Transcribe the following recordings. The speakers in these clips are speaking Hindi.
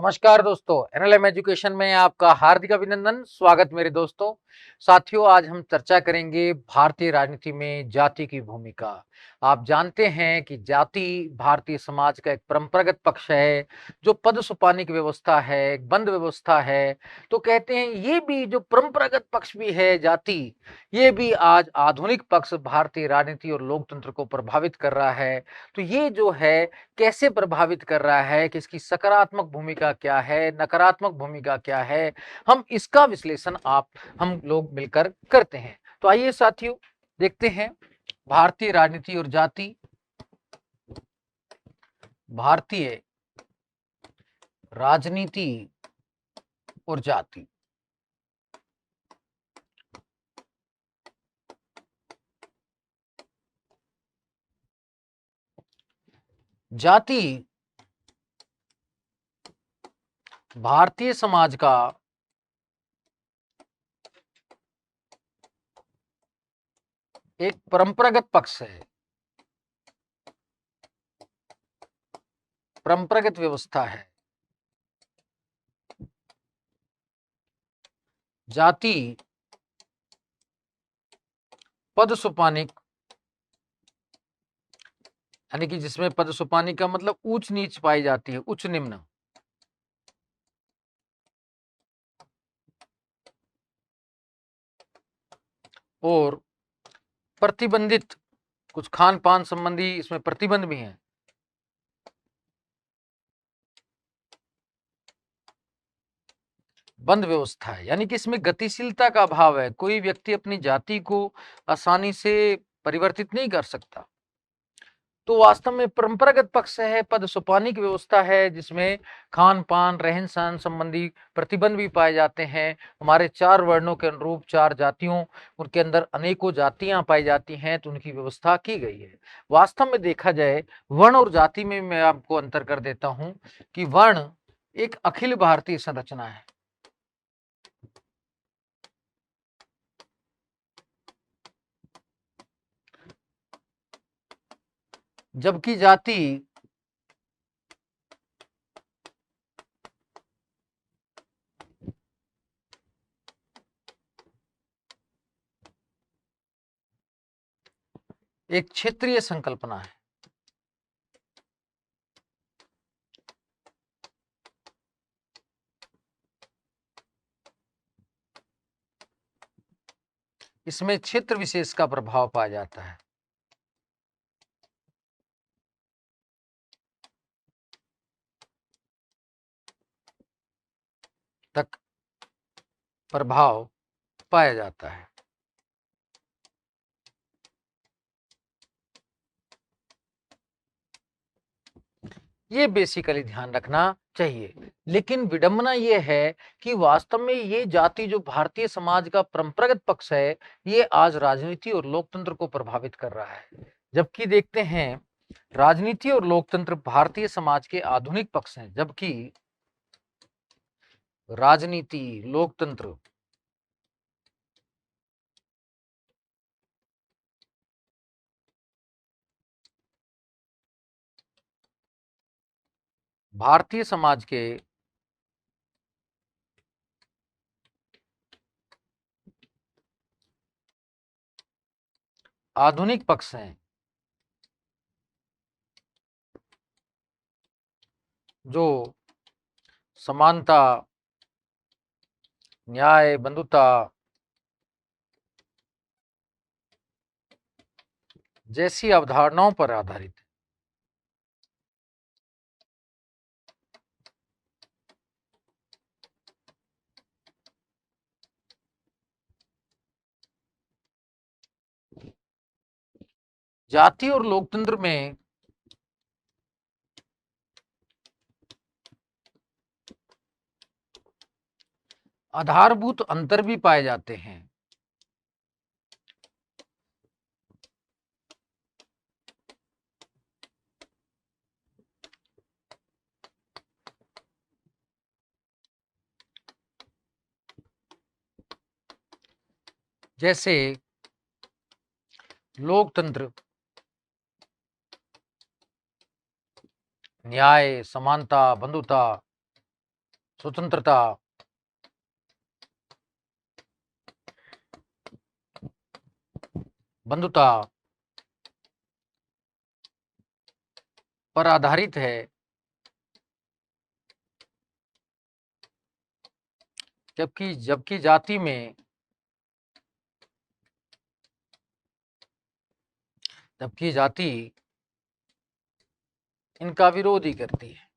नमस्कार दोस्तों, एनएलएम एजुकेशन में आपका हार्दिक अभिनंदन। स्वागत मेरे दोस्तों। साथियों, आज हम चर्चा करेंगे भारतीय राजनीति में जाति की भूमिका। आप जानते हैं कि जाति भारतीय समाज का एक परंपरागत पक्ष है, जो पद सुपानी की व्यवस्था है, एक बंद व्यवस्था है। तो कहते हैं ये भी जो परंपरागत पक्ष भी है जाति, ये भी आज आधुनिक पक्ष भारतीय राजनीति और लोकतंत्र को प्रभावित कर रहा है। तो ये जो है कैसे प्रभावित कर रहा है, कि इसकी सकारात्मक भूमिका क्या है, नकारात्मक भूमिका क्या है, हम इसका विश्लेषण हम लोग मिलकर करते हैं। तो आइए साथियों, देखते हैं भारतीय राजनीति और जाति। भारतीय राजनीति और जाति। जाति भारतीय समाज का एक परंपरागत पक्ष है, परंपरागत व्यवस्था है। जाति पद सुपानी, यानी कि जिसमें पद सुपानी का मतलब ऊंच नीच पाई जाती है, उच्च निम्न। और प्रतिबंधित, कुछ खान पान संबंधी इसमें प्रतिबंध भी हैं। बंद व्यवस्था है, यानी कि इसमें गतिशीलता का अभाव है। कोई व्यक्ति अपनी जाति को आसानी से परिवर्तित नहीं कर सकता। तो वास्तव में परंपरागत पक्ष है, पद सोपानी की व्यवस्था है, जिसमें खान पान रहन सहन संबंधी प्रतिबंध भी पाए जाते हैं। हमारे 4 वर्णों के अनुरूप 4 जातियों, उनके अंदर अनेकों जातियां पाई जाती हैं, तो उनकी व्यवस्था की गई है। वास्तव में देखा जाए, वर्ण और जाति में मैं आपको अंतर कर देता हूं कि वर्ण एक अखिल भारतीय संरचना है, जबकि जाति एक क्षेत्रीय संकल्पना है। इसमें क्षेत्र विशेष का प्रभाव पाया जाता है। तक प्रभाव पाया जाता है। ये बेसिकली ध्यान रखना चाहिए। लेकिन विडंबना ये है कि वास्तव में ये जाति जो भारतीय समाज का परंपरागत पक्ष है, ये आज राजनीति और लोकतंत्र को प्रभावित कर रहा है। जबकि देखते हैं, राजनीति और लोकतंत्र भारतीय समाज के आधुनिक पक्ष हैं, जबकि राजनीति, लोकतंत्र भारतीय समाज के आधुनिक पक्ष हैं, जो समानता, न्याय, बंधुता जैसी अवधारणाओं पर आधारित है। जाति और लोकतंत्र में आधारभूत अंतर भी पाए जाते हैं। जैसे लोकतंत्र न्याय, समानता, बंधुता स्वतंत्रता, बंधुता पर आधारित है, जबकि जबकि जाति में जबकि जाति इनका विरोध ही करती है।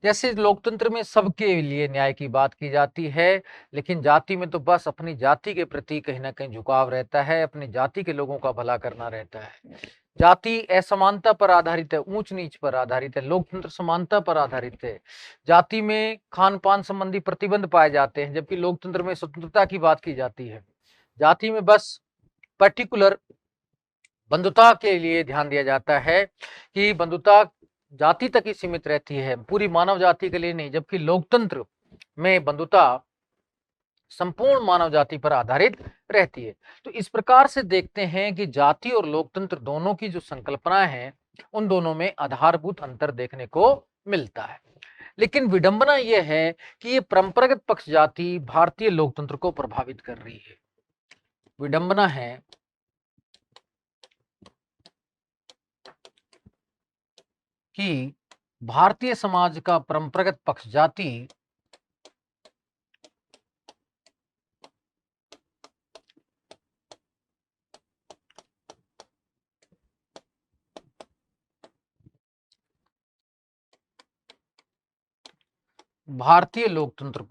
जैसे लोकतंत्र में सबके लिए न्याय की बात की जाती है, लेकिन जाति में तो बस अपनी जाति के प्रति कहीं ना कहीं झुकाव रहता है, अपनी जाति के लोगों का भला करना रहता है। जाति असमानता पर आधारित है, ऊंच नीच पर आधारित है, लोकतंत्र समानता पर आधारित है। जाति में खान पान संबंधी प्रतिबंध पाए जाते हैं, जबकि लोकतंत्र में स्वतंत्रता की बात की जाती है। जाति में बस पर्टिकुलर बंधुता के लिए ध्यान दिया जाता है कि बंधुता जाति तक ही सीमित रहती है, पूरी मानव जाति के लिए नहीं, जबकि लोकतंत्र में बंधुता संपूर्ण मानव जाति पर आधारित रहती है। तो इस प्रकार से देखते हैं कि जाति और लोकतंत्र दोनों की जो संकल्पना है, उन दोनों में आधारभूत अंतर देखने को मिलता है। लेकिन विडंबना यह है कि ये परंपरागत पक्ष जाति भारतीय लोकतंत्र को प्रभावित कर रही है। विडंबना है कि भारतीय समाज का परंपरागत पक्ष जाति भारतीय लोकतंत्र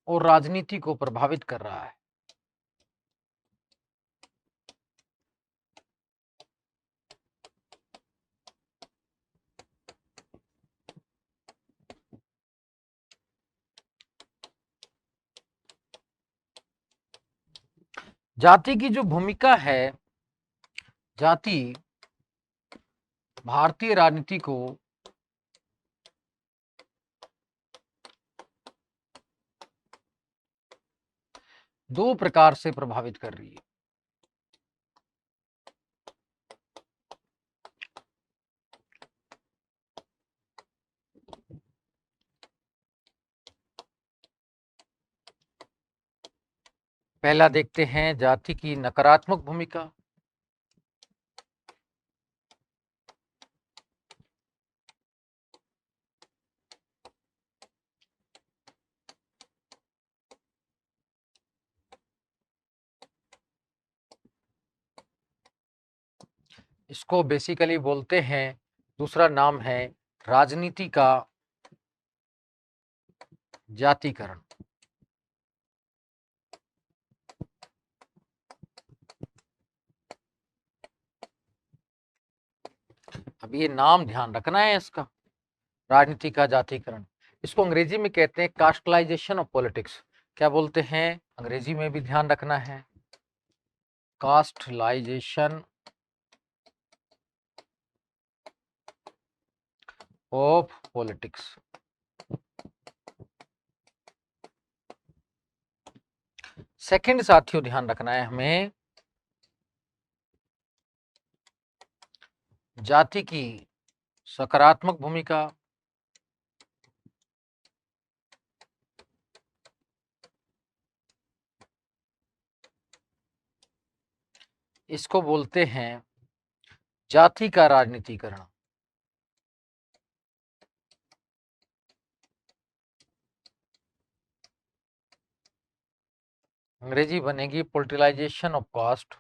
और राजनीति को प्रभावित कर रहा है। जाति की जो भूमिका है, जाति भारतीय राजनीति को दो प्रकार से प्रभावित कर रही है। पहला देखते हैं जाति की नकारात्मक भूमिका। इसको बेसिकली बोलते हैं, दूसरा नाम है राजनीति का जातिकरण। अब ये नाम ध्यान रखना है इसका, राजनीति का जातिकरण। इसको अंग्रेजी में कहते हैं कास्टलाइजेशन ऑफ पॉलिटिक्स। क्या बोलते हैं? अंग्रेजी में भी ध्यान रखना है, कास्टलाइजेशन ऑफ पॉलिटिक्स। सेकंड साथियों ध्यान रखना है हमें, जाति की सकारात्मक भूमिका, इसको बोलते हैं जाति का राजनीतिकरण। अंग्रेजी बनेगी पोलिटिलाइजेशन ऑफ कास्ट।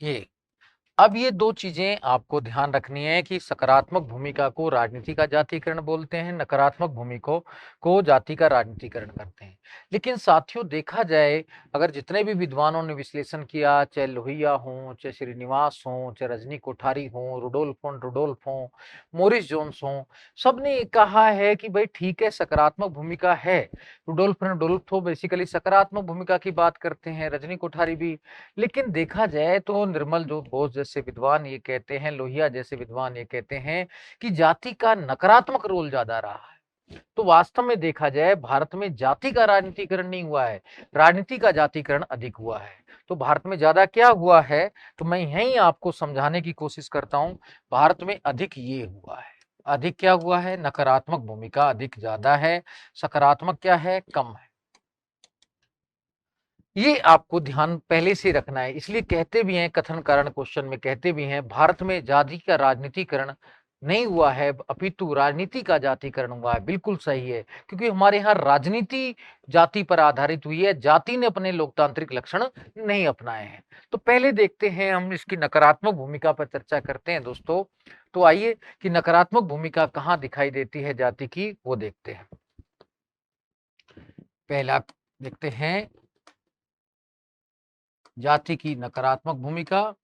ये अब ये दो चीजें आपको ध्यान रखनी है कि सकारात्मक भूमिका को राजनीति का जातिकरण बोलते हैं, नकारात्मक भूमिका को जाति का राजनीतिकरण करते हैं। लेकिन साथियों देखा जाए, अगर जितने भी विद्वानों ने विश्लेषण किया, चाहे लोहिया हो, चाहे श्रीनिवास हो, चाहे रजनी कोठारी हो, रुडोल्फ हो, मोरिस जोन्स हो, सबने कहा है कि भाई ठीक है, सकारात्मक भूमिका है। रुडोल्फ तो बेसिकली सकारात्मक भूमिका की बात करते हैं, रजनी कोठारी भी। लेकिन देखा जाए तो निर्मल जोत बोस जैसे विद्वान ये कहते हैं, लोहिया जैसे विद्वान ये कहते हैं कि जाति का नकारात्मक रोल ज्यादा रहा है। तो वास्तव में देखा जाए भारत में जाति का राजनीतिकरण नहीं हुआ है, राजनीति का जातिकरण अधिक हुआ है। तो भारत में ज्यादा क्या हुआ है, तो मैं यही आपको समझाने की कोशिश करता हूं। भारत में अधिक ये हुआ है, अधिक क्या हुआ है, नकारात्मक भूमिका अधिक ज्यादा है, सकारात्मक क्या है, कम है। ये आपको ध्यान पहले से रखना है। इसलिए कहते भी हैं, कथन कारण क्वेश्चन में कहते भी हैं, भारत में जाति का राजनीतिकरण नहीं हुआ है, अपितु राजनीति का जातिकरण हुआ है। बिल्कुल सही है, क्योंकि हमारे यहाँ राजनीति जाति पर आधारित हुई है, जाति ने अपने लोकतांत्रिक लक्षण नहीं अपनाए हैं। तो पहले देखते हैं, हम इसकी नकारात्मक भूमिका पर चर्चा करते हैं दोस्तों। तो आइए कि नकारात्मक भूमिका कहाँ दिखाई देती है जाति की, वो देखते हैं। पहला देखते हैं जाति की नकारात्मक भूमिका।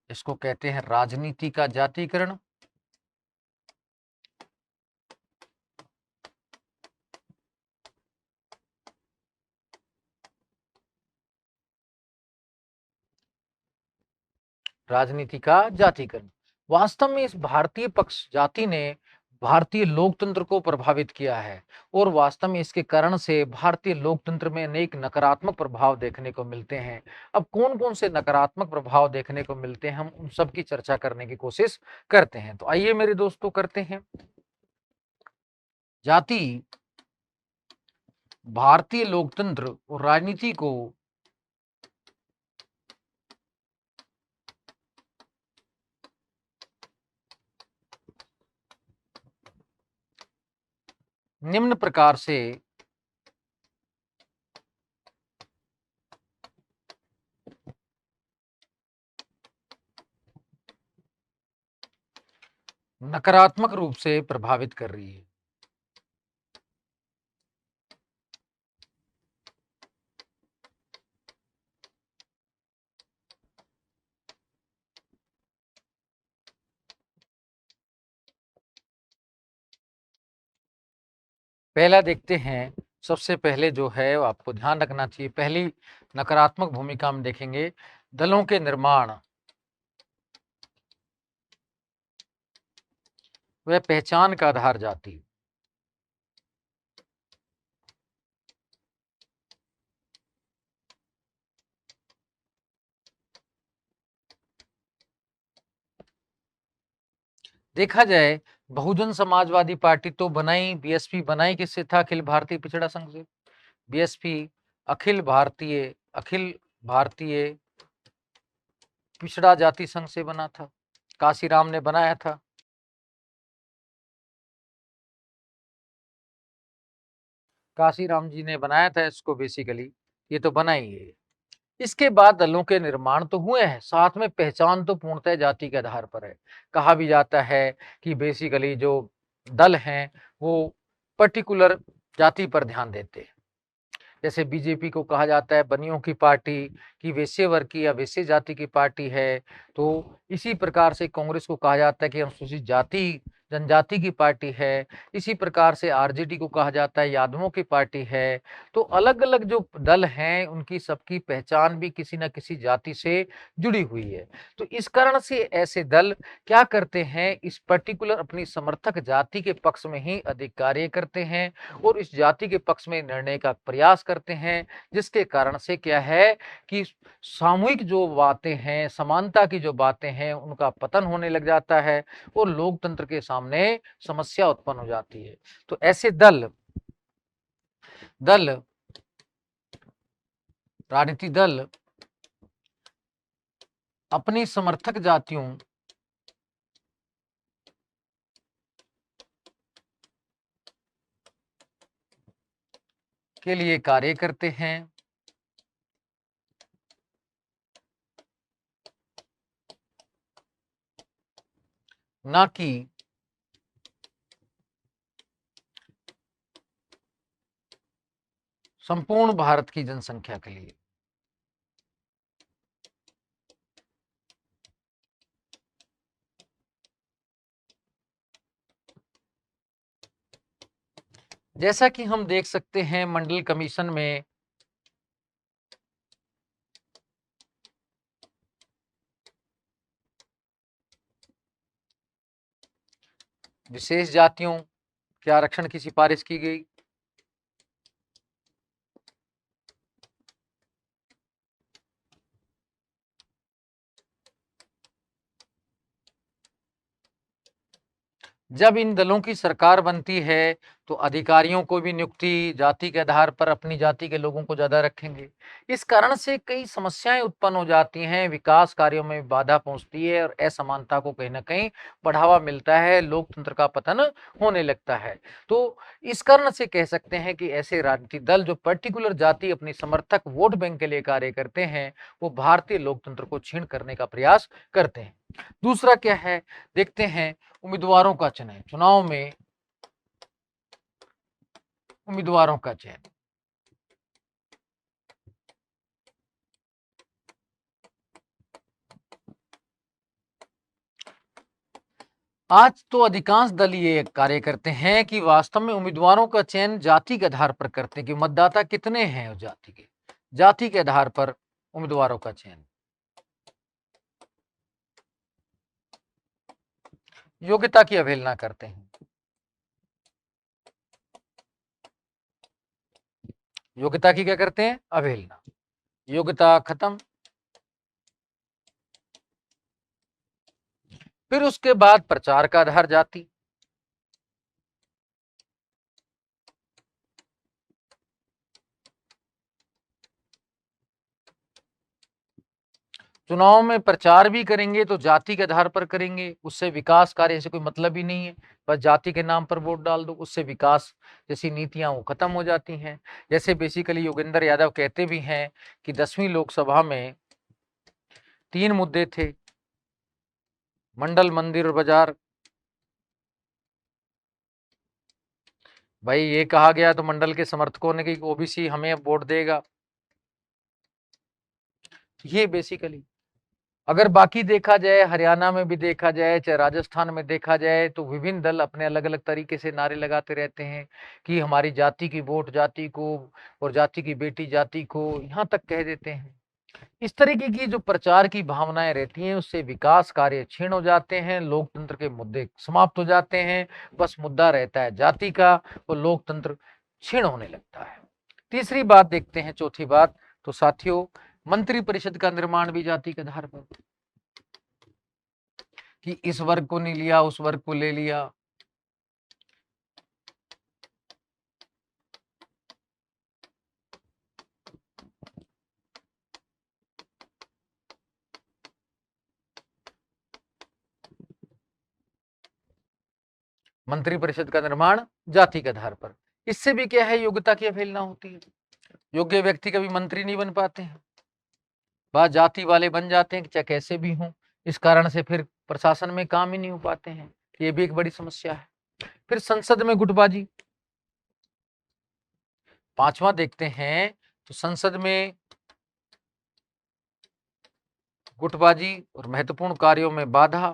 इसको कहते हैं राजनीति का जातिकरण। राजनीति का जातिकरण वास्तव में इस भारतीय पक्ष जाति ने भारतीय लोकतंत्र को प्रभावित किया है, और वास्तव में इसके कारण से भारतीय लोकतंत्र में अनेक नकारात्मक प्रभाव देखने को मिलते हैं। अब कौन कौन से नकारात्मक प्रभाव देखने को मिलते हैं, हम उन सब की चर्चा करने की कोशिश करते हैं। तो आइए मेरे दोस्तों करते हैं। जाति भारतीय लोकतंत्र और राजनीति को निम्न प्रकार से नकारात्मक रूप से प्रभावित कर रही है। पहला देखते हैं, सबसे पहले जो है वो आपको ध्यान रखना चाहिए, पहली नकारात्मक भूमिका हम देखेंगे दलों के निर्माण व पहचान का आधार जाति। देखा जाए बहुजन समाजवादी पार्टी तो बनाई, बीएसपी बनाई किससे था, अखिल भारतीय पिछड़ा संघ से। बीएसपी अखिल भारतीय पिछड़ा जाति संघ से बना था, काशीराम ने बनाया था। काशीराम जी ने बनाया था इसको, बेसिकली ये तो बना ही है। इसके बाद दलों के निर्माण तो हुए हैं, साथ में पहचान तो पूर्णतः जाति के आधार पर है। कहा भी जाता है कि बेसिकली जो दल हैं वो पर्टिकुलर जाति पर ध्यान देते हैं। जैसे बीजेपी को कहा जाता है बनियों की पार्टी, कि वैश्य वर्ग की या वैश्य जाति की पार्टी है। तो इसी प्रकार से कांग्रेस को कहा जाता है कि अनुसूचित जाति जनजाति की पार्टी है। इसी प्रकार से आरजेडी को कहा जाता है यादवों की पार्टी है। तो अलग अलग जो दल हैं उनकी सबकी पहचान भी किसी न किसी जाति से जुड़ी हुई है। तो इस कारण से ऐसे दल क्या करते हैं, इस पर्टिकुलर अपनी समर्थक जाति के पक्ष में ही अधिक कार्य करते हैं और इस जाति के पक्ष में निर्णय का प्रयास करते हैं, जिसके कारण से क्या है कि सामूहिक जो बातें हैं, समानता की जो बातें हैं, उनका पतन होने लग जाता है और लोकतंत्र के सामने समस्या उत्पन्न हो जाती है। तो ऐसे दल दल राजनीतिक दल अपनी समर्थक जातियों के लिए कार्य करते हैं, ना कि संपूर्ण भारत की जनसंख्या के लिए। जैसा कि हम देख सकते हैं मंडल कमीशन में विशेष जातियों के आरक्षण की सिफारिश की गई। जब इन दलों की सरकार बनती है तो अधिकारियों को भी नियुक्ति जाति के आधार पर अपनी जाति के लोगों को ज्यादा रखेंगे। इस कारण से कई समस्याएं उत्पन्न हो जाती हैं, विकास कार्यों में बाधा पहुंचती है और असमानता को कहीं ना कहीं बढ़ावा मिलता है, लोकतंत्र का पतन होने लगता है। तो इस कारण से कह सकते हैं कि ऐसे राजनीतिक दल जो पर्टिकुलर जाति अपनी समर्थक वोट बैंक के लिए कार्य करते हैं, वो भारतीय लोकतंत्र को छीन करने का प्रयास करते हैं। दूसरा क्या है, देखते हैं उम्मीदवारों का चयन। चुनाव में उम्मीदवारों का चयन। आज तो अधिकांश दल ये कार्य करते हैं कि वास्तव में उम्मीदवारों का चयन जाति के आधार पर करते हैं कि मतदाता कितने हैं उस जाति के आधार पर उम्मीदवारों का चयन। योग्यता की अवहेलना करते हैं। योग्यता की क्या करते हैं? अवहेलना। योग्यता खत्म। फिर उसके बाद प्रचार का आधार जाति। चुनाव में प्रचार भी करेंगे तो जाति के आधार पर करेंगे, उससे विकास कार्य से कोई मतलब ही नहीं है। बस जाति के नाम पर वोट डाल दो, उससे विकास जैसी नीतियां वो खत्म हो जाती हैं। जैसे बेसिकली योगेंद्र यादव कहते भी हैं कि 10वीं लोकसभा में 3 मुद्दे थे, मंडल, मंदिर और बाजार। भाई ये कहा गया तो मंडल के समर्थकों ने कि ओबीसी हमें अब वोट देगा। ये बेसिकली अगर बाकी देखा जाए, हरियाणा में भी देखा जाए, चाहे राजस्थान में देखा जाए, तो विभिन्न दल अपने अलग अलग तरीके से नारे लगाते रहते हैं कि हमारी जाति की वोट जाति को और जाति की बेटी जाति को, यहाँ तक कह देते हैं। इस तरीके की जो प्रचार की भावनाएं रहती हैं उससे विकास कार्य क्षीण हो जाते हैं, लोकतंत्र के मुद्दे समाप्त हो जाते हैं। बस मुद्दा रहता है जाति का और लोकतंत्र क्षीण होने लगता है। तीसरी बात देखते हैं, चौथी बात, तो साथियों मंत्री परिषद का निर्माण भी जाति के आधार पर, कि इस वर्ग को नहीं लिया उस वर्ग को ले लिया। मंत्री परिषद का निर्माण जाति के आधार पर, इससे भी क्या है, योग्यता की अवहेलना होती है। योग्य व्यक्ति कभी मंत्री नहीं बन पाते हैं, वह जाति वाले बन जाते हैं चाहे कैसे भी हों। इस कारण से फिर प्रशासन में काम ही नहीं हो पाते हैं। ये भी एक बड़ी समस्या है। फिर संसद में गुटबाजी। पांचवा देखते हैं, तो संसद में गुटबाजी और महत्वपूर्ण कार्यों में बाधा।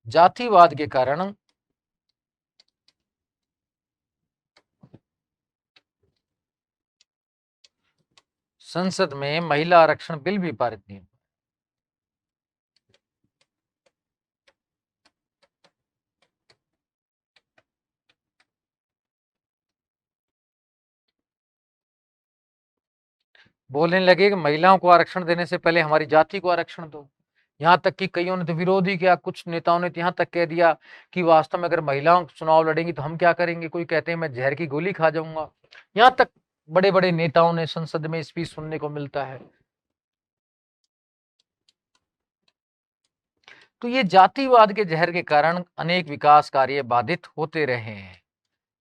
जातिवाद के कारण संसद में महिला आरक्षण बिल भी पारित नहीं। बोलने लगे कि महिलाओं को आरक्षण देने से पहले हमारी जाति को आरक्षण दो। यहाँ तक कि कईयों ने तो विरोध ही किया, कुछ नेताओं ने तो यहाँ तक कह दिया कि वास्तव में अगर महिलाओं चुनाव लड़ेंगी तो हम क्या करेंगे, कोई कहते हैं मैं जहर की गोली खा जाऊंगा। यहाँ तक बड़े बड़े नेताओं ने संसद में स्पीच सुनने को मिलता है। तो ये जातिवाद के जहर के कारण अनेक विकास कार्य बाधित होते रहे हैं।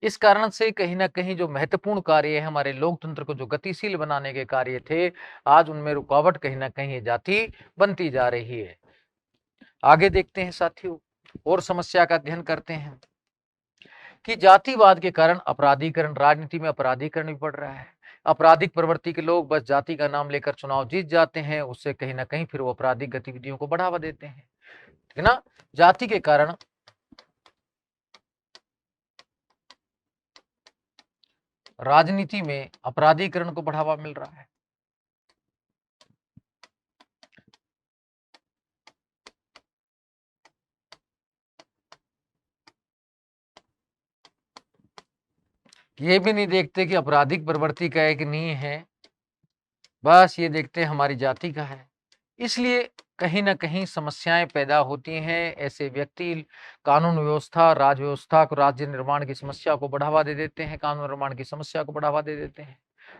इस कारण से कहीं ना कहीं जो महत्वपूर्ण कार्य है, हमारे लोकतंत्र को जो गतिशील बनाने के कार्य थे, आज उनमें रुकावट कहीं ना कहीं जाति बनती जा रही है। आगे देखते हैं साथियों, और समस्या का अध्ययन करते हैं। कि जातिवाद के कारण अपराधीकरण, राजनीति में अपराधीकरण भी बढ़ रहा है। आपराधिक प्रवृत्ति के लोग बस जाति का नाम लेकर चुनाव जीत जाते हैं, उससे कहीं न कहीं फिर वो आपराधिक गतिविधियों को बढ़ावा देते हैं, ठीक है ना? जाति के कारण राजनीति में अपराधीकरण को बढ़ावा मिल रहा है। ये भी नहीं देखते कि आपराधिक प्रवृत्ति का एक नींव है, बस ये देखते हैं हमारी जाति का है। इसलिए कहीं न कहीं समस्याएँ पैदा होती हैं। ऐसे व्यक्ति कानून व्यवस्था, राज्य व्यवस्था को, राज्य निर्माण की समस्या को बढ़ावा दे देते हैं, कानून निर्माण की समस्या को बढ़ावा दे देते हैं।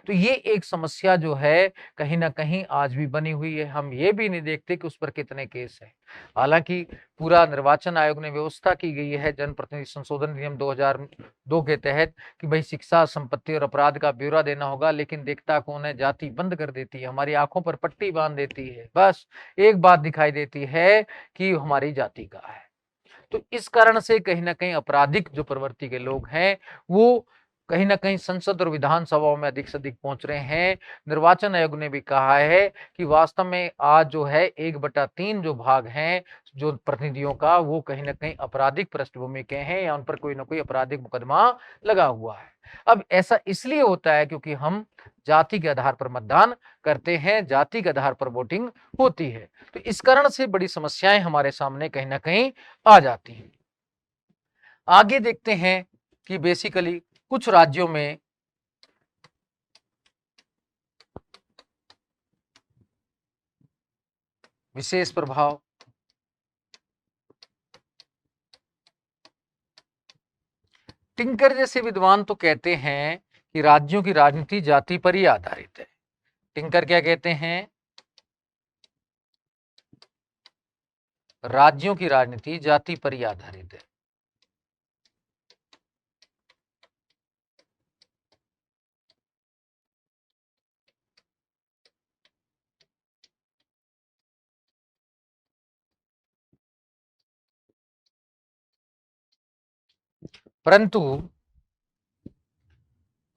तो ये एक समस्या जो है कहीं न कहीं आज भी बनी हुई है। हम ये भी नहीं देखते कि उस पर कितने केस हैं। हालाँकि पूरा निर्वाचन आयोग ने व्यवस्था की गई है जनप्रतिनिधि संशोधन अधिनियम 2002 के तहत कि भाई शिक्षा, संपत्ति और अपराध का ब्यौरा देना होगा, लेकिन देखता कौन है? जाति बंद कर देती है, हमारी आँखों पर पट्टी बाँध देती है। बस एक बात दिखाई देती है कि हमारी जाति का है। तो इस कारण से कहीं न कहीं आपराधिक जो प्रवृत्ति के लोग हैं, वो कहीं न कहीं संसद और विधानसभाओं में अधिक से अधिक पहुँच रहे हैं। निर्वाचन आयोग ने भी कहा है कि वास्तव में आज जो है 1/3 जो भाग हैं, जो प्रतिनिधियों का, वो कहीं न कहीं आपराधिक पृष्ठभूमि के हैं या उन पर कोई न कोई आपराधिक मुकदमा लगा हुआ है। अब ऐसा इसलिए होता है क्योंकि हम जाति के आधार पर मतदान करते हैं, जाति के आधार पर वोटिंग होती है। तो इस कारण से बड़ी समस्याएँ हमारे सामने कहीं न कहीं आ जाती हैं। आगे देखते हैं कि बेसिकली कुछ राज्यों में विशेष प्रभाव, टिंकर जैसे विद्वान तो कहते हैं कि राज्यों की राजनीति जाति पर ही आधारित है। टिंकर क्या कहते हैं? राज्यों की राजनीति जाति पर ही आधारित है। परंतु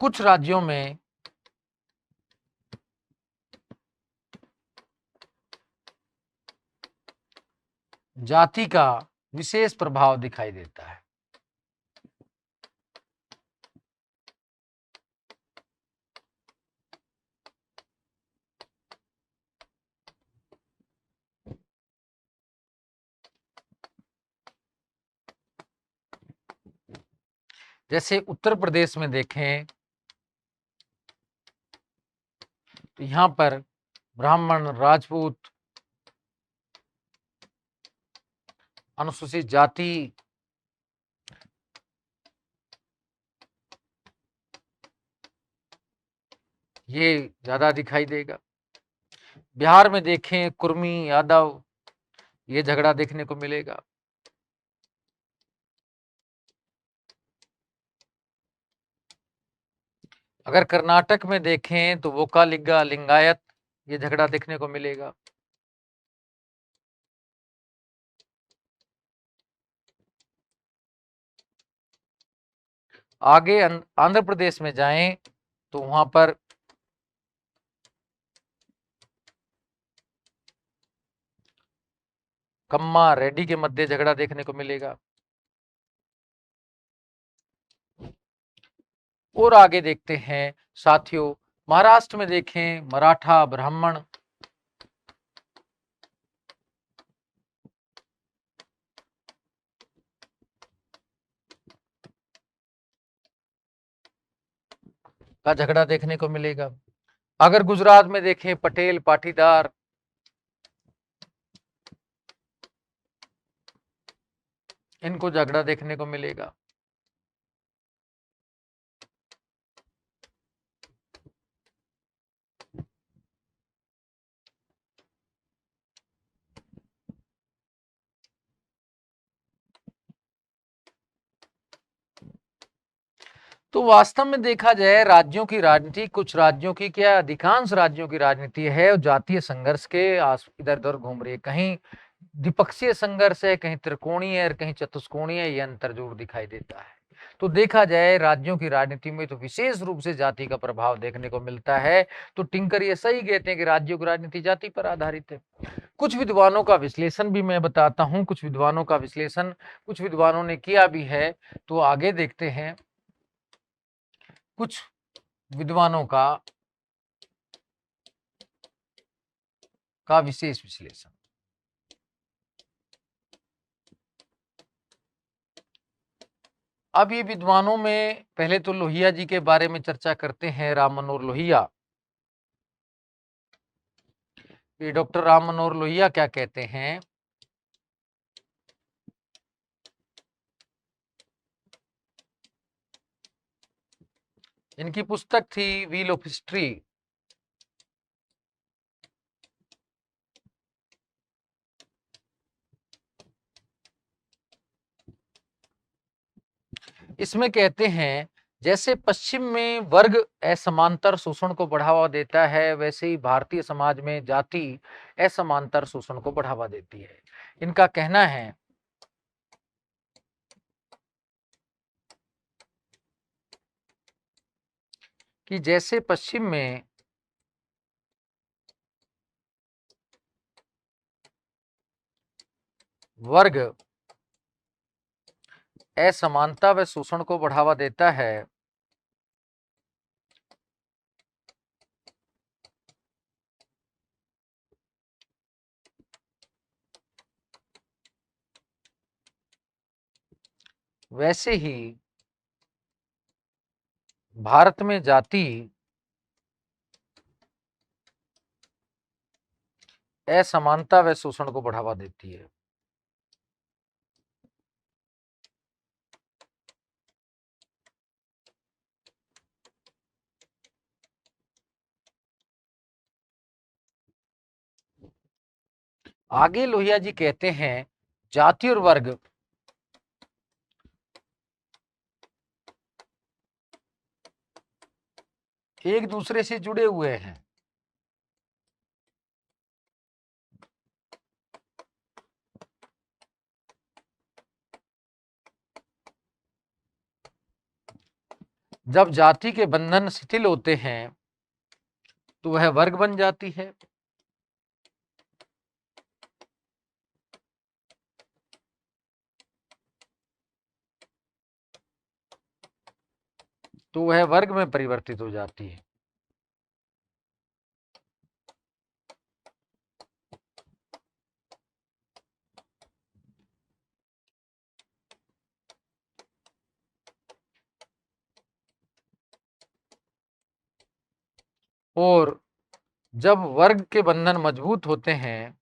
कुछ राज्यों में जाति का विशेष प्रभाव दिखाई देता है। जैसे उत्तर प्रदेश में देखें तो यहाँ पर ब्राह्मण, राजपूत, अनुसूचित जाति, ये ज्यादा दिखाई देगा। बिहार में देखें कुर्मी, यादव, ये झगड़ा देखने को मिलेगा। अगर कर्नाटक में देखें तो वोकालिगा, लिंगायत, ये झगड़ा देखने को मिलेगा। आगे आंध्र प्रदेश में जाएं तो वहां पर कम्मा, रेड्डी के मध्य झगड़ा देखने को मिलेगा। और आगे देखते हैं साथियों, महाराष्ट्र में देखें मराठा, ब्राह्मण, का झगड़ा देखने को मिलेगा। अगर गुजरात में देखें पटेल, पाटीदार, इनको झगड़ा देखने को मिलेगा। तो वास्तव में देखा जाए राज्यों की राजनीति, कुछ राज्यों की क्या अधिकांश राज्यों की राजनीति है और जातीय संघर्ष के इधर उधर घूम रही है। कहीं द्विपक्षीय संघर्ष है, कहीं त्रिकोणीय है, कहीं चतुष्कोणीय, ये अंतर जरूर दिखाई देता है। तो देखा जाए राज्यों की राजनीति में तो विशेष रूप से जाति का प्रभाव देखने को मिलता है। तो टिंकर ये सही कहते हैं कि राज्यों की राजनीति जाति पर आधारित है। कुछ विद्वानों का विश्लेषण भी मैं बताता हूं, कुछ विद्वानों का विश्लेषण कुछ विद्वानों ने किया भी है। तो आगे देखते हैं कुछ विद्वानों का विशेष विश्लेषण। अब ये विद्वानों में पहले तो लोहिया जी के बारे में चर्चा करते हैं, राम मनोहर लोहिया। ये डॉक्टर राम मनोहर लोहिया क्या कहते हैं? इनकी पुस्तक थी व्हील ऑफ हिस्ट्री। इसमें कहते हैं जैसे पश्चिम में वर्ग असमांतर शोषण को बढ़ावा देता है, वैसे ही भारतीय समाज में जाति असमांतर शोषण को बढ़ावा देती है। इनका कहना है कि जैसे पश्चिम में वर्ग असमानता व शोषण को बढ़ावा देता है, वैसे ही भारत में जाति असमानता व शोषण को बढ़ावा देती है। आगे लोहिया जी कहते हैं जाति और वर्ग एक दूसरे से जुड़े हुए हैं। जब जाति के बंधन शिथिल होते हैं तो वह वर्ग बन जाती है। तो वह वर्ग में परिवर्तित हो जाती है। और जब वर्ग के बंधन मजबूत होते हैं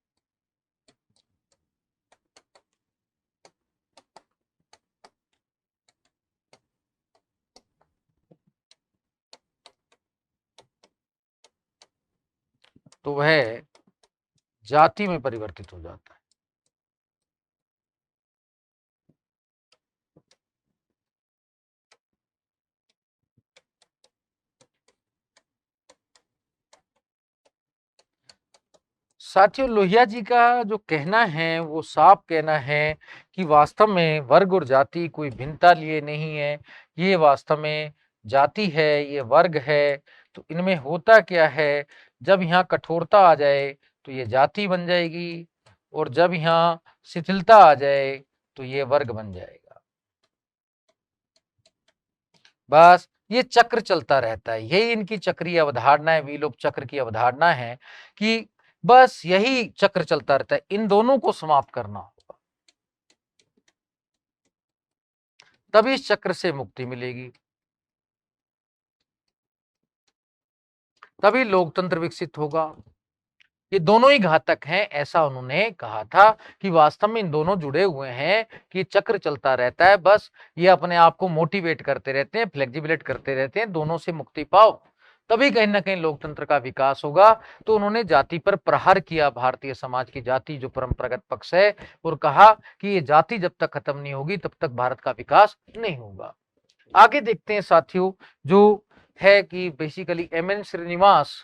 तो वह जाति में परिवर्तित हो जाता है। साथियों, लोहिया जी का जो कहना है वो साफ कहना है कि वास्तव में वर्ग और जाति कोई भिन्नता लिए नहीं है। ये वास्तव में जाति है, ये वर्ग है। तो इनमें होता क्या है, जब यहाँ कठोरता आ जाए तो ये जाति बन जाएगी, और जब यहाँ शिथिलता आ जाए तो ये वर्ग बन जाएगा। बस ये चक्र चलता रहता है। यही इनकी चक्रीय अवधारणा है, व्हील ऑफ चक्र की अवधारणा है कि बस यही चक्र चलता रहता है। इन दोनों को समाप्त करना होगा, तभी इस चक्र से मुक्ति मिलेगी, तभी लोकतंत्र विकसित होगा। ये दोनों ही घातक हैं, ऐसा उन्होंने कहा था कि वास्तव में इन दोनों जुड़े हुए हैं, कि चक्र चलता रहता है। बस ये अपने आप को मोटिवेट करते रहते हैं, फ्लेक्सिबिलेट करते रहते हैं। दोनों से मुक्ति पाओ, तभी कहीं ना कहीं लोकतंत्र का विकास होगा। तो उन्होंने जाति पर प्रहार किया, भारतीय समाज की जाति जो परंपरागत पक्ष है, और कहा कि ये जाति जब तक खत्म नहीं होगी तब तक भारत का विकास नहीं होगा। आगे देखते हैं साथियों, जो है कि बेसिकली एम एन श्रीनिवास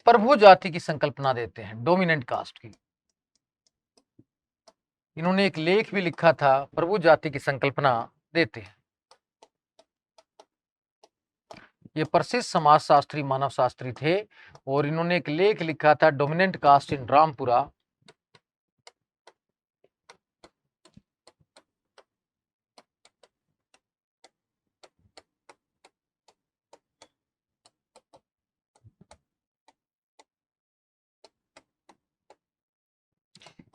प्रभु जाति की संकल्पना देते हैं, डोमिनेंट कास्ट की। इन्होंने एक लेख भी लिखा था, प्रभु जाति की संकल्पना देते हैं। ये प्रसिद्ध समाजशास्त्री, मानव शास्त्री थे और इन्होंने एक लेख लिखा था, डोमिनेंट कास्ट इन रामपुरा।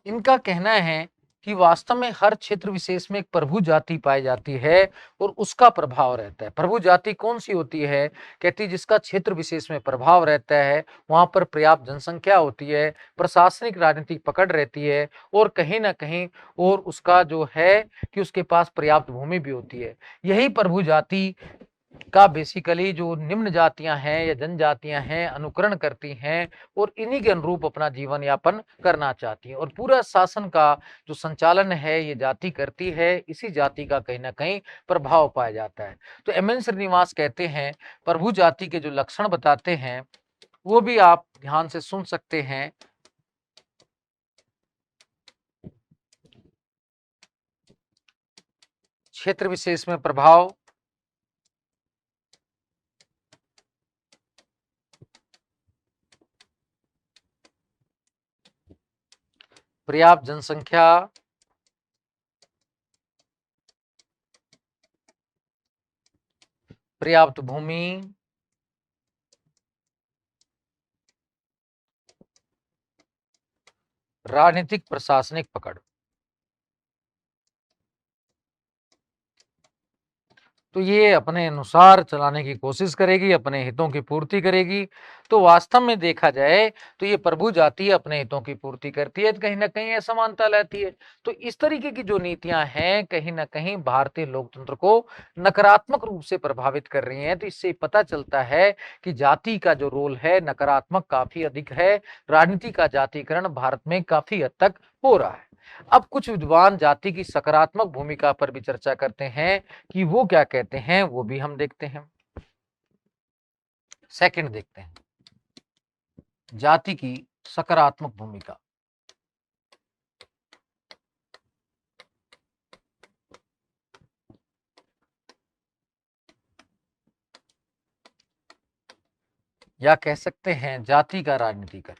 इनका कहना है कि वास्तव में हर क्षेत्र विशेष में एक प्रभु जाति पाई जाती है और उसका प्रभाव रहता है। प्रभु जाति कौन सी होती है? कहती है जिसका क्षेत्र विशेष में प्रभाव रहता है, वहां पर पर्याप्त जनसंख्या होती है, प्रशासनिक राजनीतिक पकड़ रहती है और कहीं ना कहीं और उसका जो है कि उसके पास पर्याप्त भूमि भी होती है। यही प्रभु जाति का बेसिकली जो निम्न जातियां हैं या जनजातियां हैं अनुकरण करती हैं और इन्हीं के अनुरूप अपना जीवन यापन करना चाहती हैं और पूरा शासन का जो संचालन है ये जाति करती है। इसी जाति का कहीं ना कहीं प्रभाव पाया जाता है। तो एम.एन. श्रीनिवास कहते हैं, प्रभु जाति के जो लक्षण बताते हैं वो भी आप ध्यान से सुन सकते हैं। क्षेत्र विशेष में प्रभाव, पर्याप्त जनसंख्या, पर्याप्त भूमि, राजनीतिक प्रशासनिक पकड़। तो ये अपने अनुसार चलाने की कोशिश करेगी, अपने हितों की पूर्ति करेगी। तो वास्तव में देखा जाए तो ये प्रभु जाति अपने हितों की पूर्ति करती है, कहीं ना कहीं असमानता लाती है। तो इस तरीके की जो नीतियां हैं कहीं ना कहीं भारतीय लोकतंत्र को नकारात्मक रूप से प्रभावित कर रही हैं। तो इससे पता चलता है कि जाति का जो रोल है नकारात्मक काफी अधिक है। राजनीति का जातिकरण भारत में काफी हद तक हो रहा है। अब कुछ विद्वान जाति की सकारात्मक भूमिका पर भी चर्चा करते हैं कि वो क्या कहते हैं, वो भी हम देखते हैं। सेकंड देखते हैं, जाति की सकारात्मक भूमिका। या कह सकते हैं जाति का राजनीतिकरण।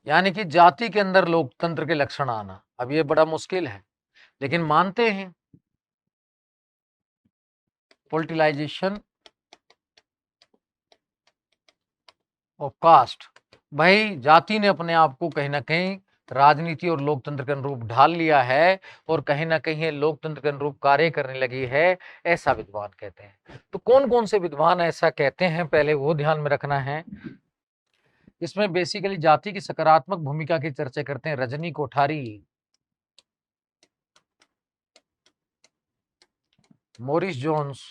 यानी कि जाति के अंदर लोकतंत्र के लक्षण आना, अब ये बड़ा मुश्किल है लेकिन मानते हैं। पॉलिटिलाइजेशन ऑफ कास्ट, भाई जाति ने अपने आप को कहीं ना कहीं राजनीति और लोकतंत्र के अनुरूप ढाल लिया है और कहीं ना कहीं लोकतंत्र के अनुरूप कार्य करने लगी है, ऐसा विद्वान कहते हैं। तो कौन कौन से विद्वान ऐसा कहते हैं पहले वो ध्यान में रखना है। इसमें बेसिकली जाति की सकारात्मक भूमिका की चर्चा करते हैं Rajni Kothari, Morris Jones,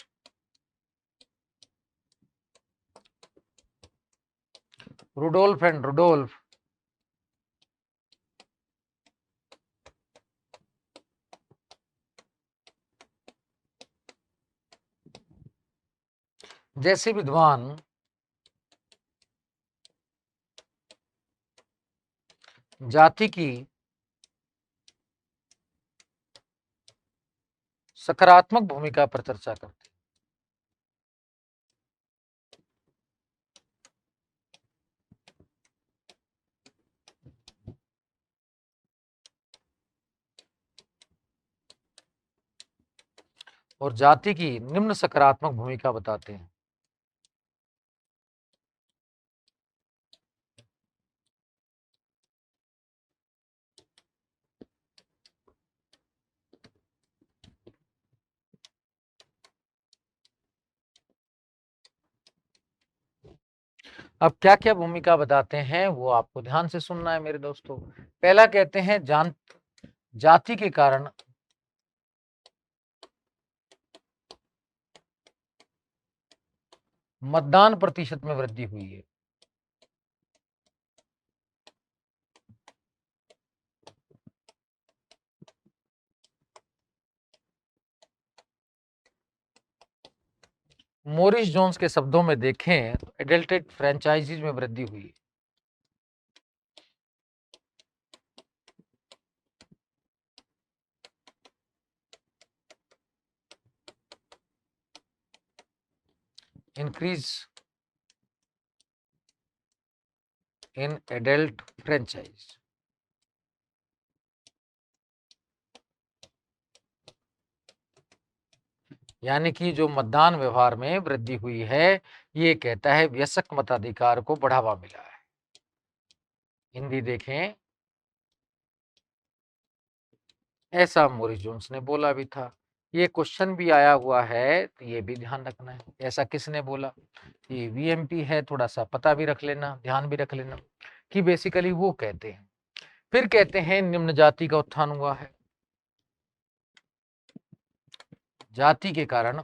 Rudolph and Rudolph, जैसे विद्वान जाति की सकारात्मक भूमिका पर चर्चा करते हैं। और जाति की निम्न सकारात्मक भूमिका बताते हैं। अब क्या क्या भूमिका बताते हैं वो आपको ध्यान से सुनना है मेरे दोस्तों। पहला कहते हैं जाति के कारण मतदान प्रतिशत में वृद्धि हुई है। मोरिस जोन्स के शब्दों में देखें तो एडल्टेड फ्रेंचाइजीज में वृद्धि हुई। इंक्रीज इन एडल्ट फ्रेंचाइज, यानी कि जो मतदान व्यवहार में वृद्धि हुई है, ये कहता है वयस्क मताधिकार को बढ़ावा मिला है। हिंदी देखें, ऐसा मोरिस जोन्स ने बोला भी था। ये क्वेश्चन भी आया हुआ है, तो ये भी ध्यान रखना है, ऐसा किसने बोला। ये वीएमपी है, थोड़ा सा पता भी रख लेना, ध्यान भी रख लेना कि बेसिकली वो कहते हैं। फिर कहते हैं निम्न जाति का उत्थान हुआ है। जाति के कारण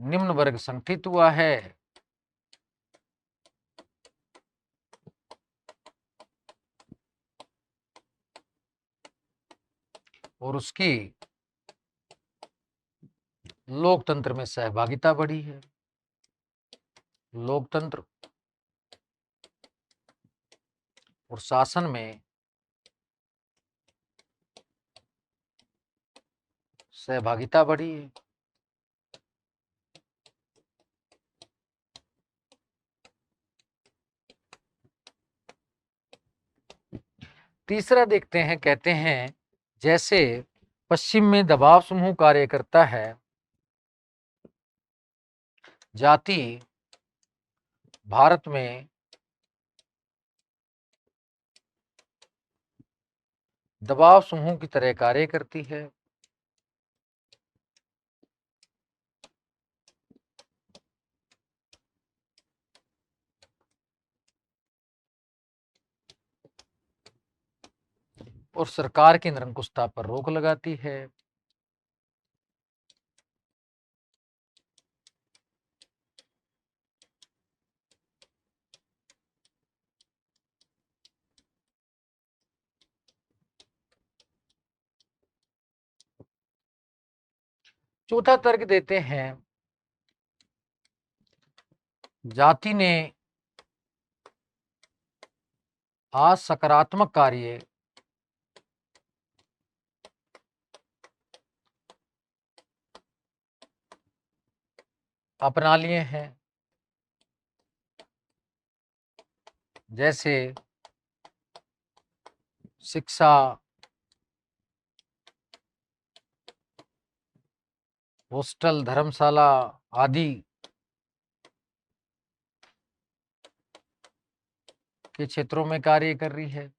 निम्न वर्ग संगठित हुआ है। और उसकी लोकतंत्र में सहभागिता बढ़ी है। लोकतंत्र और शासन में सहभागिता बढ़ी है। तीसरा देखते हैं, कहते हैं जैसे पश्चिम में दबाव समूह कार्य करता है, जाति भारत में दबाव समूह की तरह कार्य करती है। और सरकार की निरंकुशता पर रोक लगाती है। चौथा तर्क देते हैं, जाति ने आज सकारात्मक कार्य अपना लिए हैं, जैसे शिक्षा, हॉस्टल, धर्मशाला आदि के क्षेत्रों में कार्य कर रही है।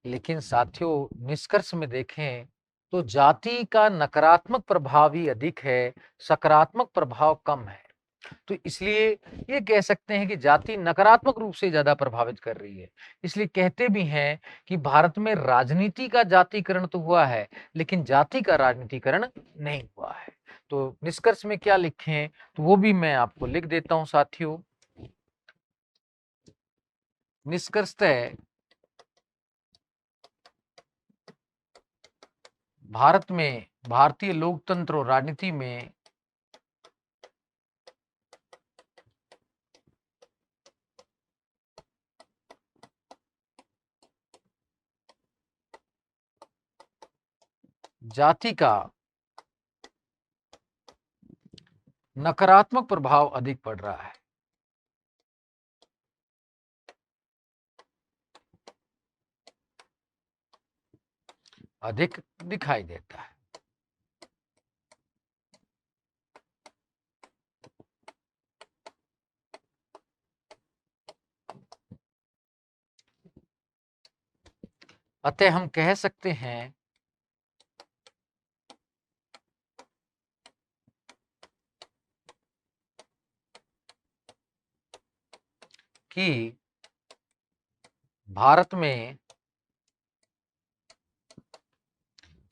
लेकिन साथियों, निष्कर्ष में देखें तो जाति का नकारात्मक प्रभाव ही अधिक है, सकारात्मक प्रभाव कम है। तो इसलिए ये कह सकते हैं कि जाति नकारात्मक रूप से ज्यादा प्रभावित कर रही है। इसलिए कहते भी हैं कि भारत में राजनीति का जातिकरण तो हुआ है, लेकिन जाति का राजनीतिकरण नहीं हुआ है। तो निष्कर्ष में क्या लिखें, तो वो भी मैं आपको लिख देता हूं साथियों। निष्कर्षतः भारत में, भारतीय लोकतंत्र और राजनीति में जाति का नकारात्मक प्रभाव अधिक पड़ रहा है। अधिक दिखाई देता है। अतः हम कह सकते हैं कि भारत में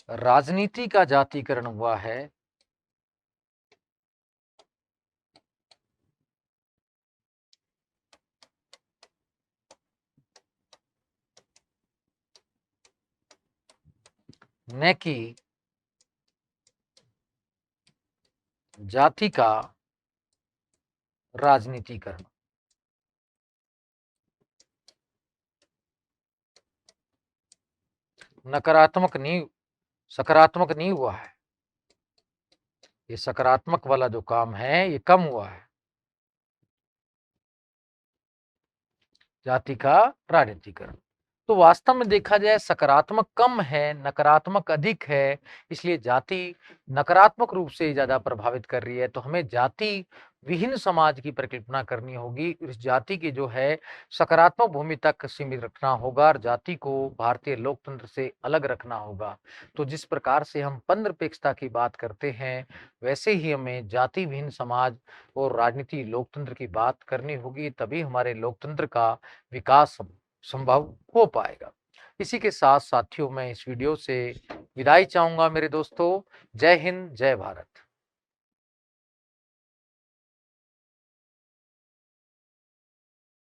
राजनीति का जातिकरण हुआ है, न कि जाति का राजनीतिकरण। नकारात्मक नहीं, सकारात्मक नहीं हुआ है। ये सकारात्मक वाला जो काम है ये कम हुआ है। जाति का राजनीतिकरण। तो वास्तव में देखा जाए सकारात्मक कम है, नकारात्मक अधिक है, इसलिए जाति नकारात्मक रूप से ज़्यादा प्रभावित कर रही है। तो हमें जाति विहीन समाज की परिकल्पना करनी होगी। इस जाति की जो है सकारात्मक भूमि तक सीमित रखना होगा और जाति को भारतीय लोकतंत्र से अलग रखना होगा। तो जिस प्रकार से हम पननिरपेक्षता की बात करते हैं, वैसे ही हमें जाति विहीन समाज और राजनीति लोकतंत्र की बात करनी होगी, तभी हमारे लोकतंत्र का विकास संभव हो पाएगा। इसी के साथ साथियों मैं इस वीडियो से विदाई चाहूंगा मेरे दोस्तों। जय हिंद, जय भारत।